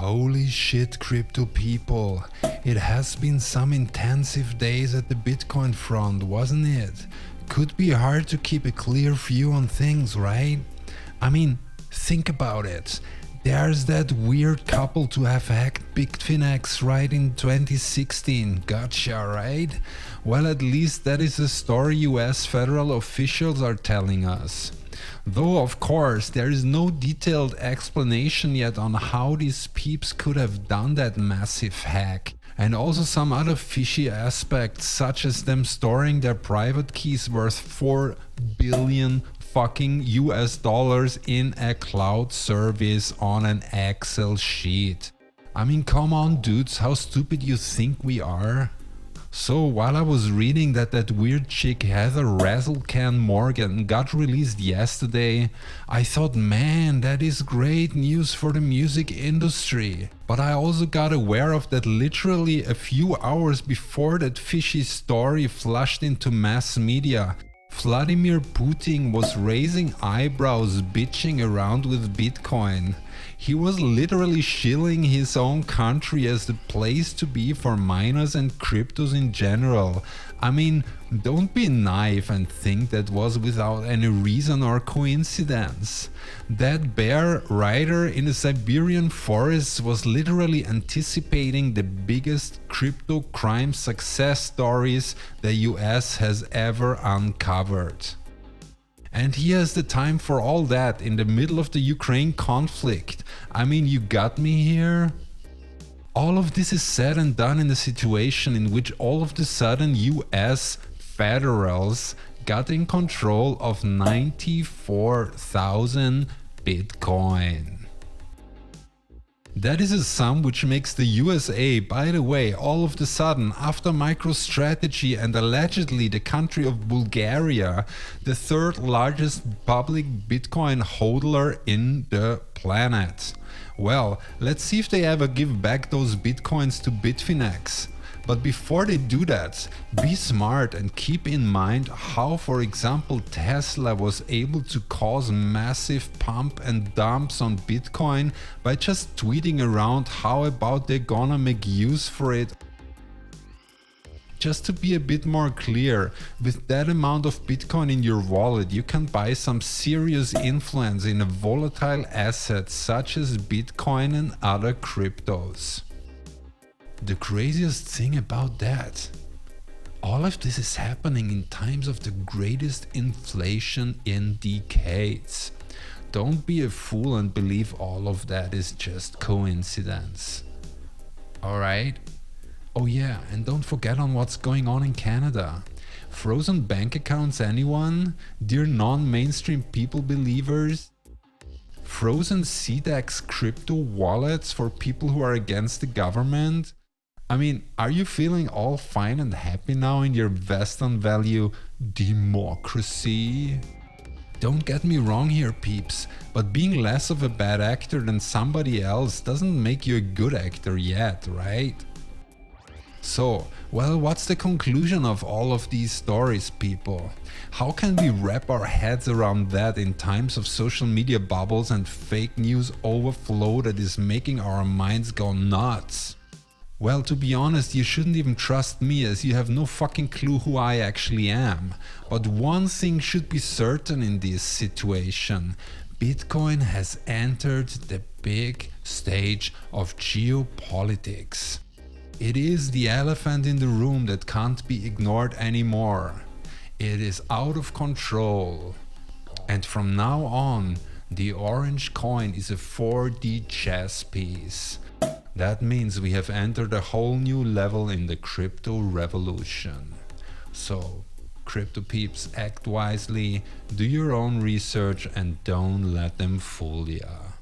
Holy shit, crypto people. It has been some intensive days at the Bitcoin front, wasn't it? Could be hard to keep a clear view on things, right? I mean, think about it. There's that weird couple to have hacked Bitfinex right in 2016, gotcha, right? Well, at least that is a story US federal officials are telling us. Though of course there is no detailed explanation yet on how these peeps could have done that massive hack. And also some other fishy aspects, such as them storing their private keys worth 4 billion fucking US dollars in a cloud service on an Excel sheet. I mean, come on dudes, how stupid you think we are? So while I was reading that weird chick Heather Razzlecan Morgan got released yesterday, I thought, man, that is great news for the music industry. But I also got aware of that literally a few hours before that fishy story flushed into mass media, Vladimir Putin was raising eyebrows bitching around with Bitcoin. He was literally shilling his own country as the place to be for miners and cryptos in general. I mean, don't be naive and think that was without any reason or coincidence. That bear rider in the Siberian forests was literally anticipating the biggest crypto crime success stories the US has ever uncovered. And he has the time for all that in the middle of the Ukraine conflict. I mean, you got me here? All of this is said and done in a situation in which all of a sudden US federals got in control of 94,000 Bitcoin. That is a sum which makes the USA, by the way, all of a sudden, after MicroStrategy and allegedly the country of Bulgaria, the third largest public Bitcoin hodler in the planet. Well, let's see if they ever give back those Bitcoins to Bitfinex. But before they do that, be smart and keep in mind how, for example, Tesla was able to cause massive pump and dumps on Bitcoin by just tweeting around how about they're gonna make use for it. Just to be a bit more clear, with that amount of Bitcoin in your wallet, you can buy some serious influence in a volatile asset such as Bitcoin and other cryptos. The craziest thing about that, all of this is happening in times of the greatest inflation in decades. Don't be a fool and believe all of that is just coincidence. Alright? Oh yeah, and don't forget on what's going on in Canada. Frozen bank accounts, anyone? Dear non-mainstream people believers? Frozen CDEX crypto wallets for people who are against the government? I mean, are you feeling all fine and happy now in your Western value democracy? Don't get me wrong here, peeps, but being less of a bad actor than somebody else doesn't make you a good actor yet, right? So, well, what's the conclusion of all of these stories, people? How can we wrap our heads around that in times of social media bubbles and fake news overflow that is making our minds go nuts? Well, to be honest, you shouldn't even trust me as you have no fucking clue who I actually am. But one thing should be certain in this situation. Bitcoin has entered the big stage of geopolitics. It is the elephant in the room that can't be ignored anymore. It is out of control. And from now on, the orange coin is a 4D chess piece. That means we have entered a whole new level in the crypto revolution. So, crypto peeps, act wisely, do your own research and don't let them fool ya.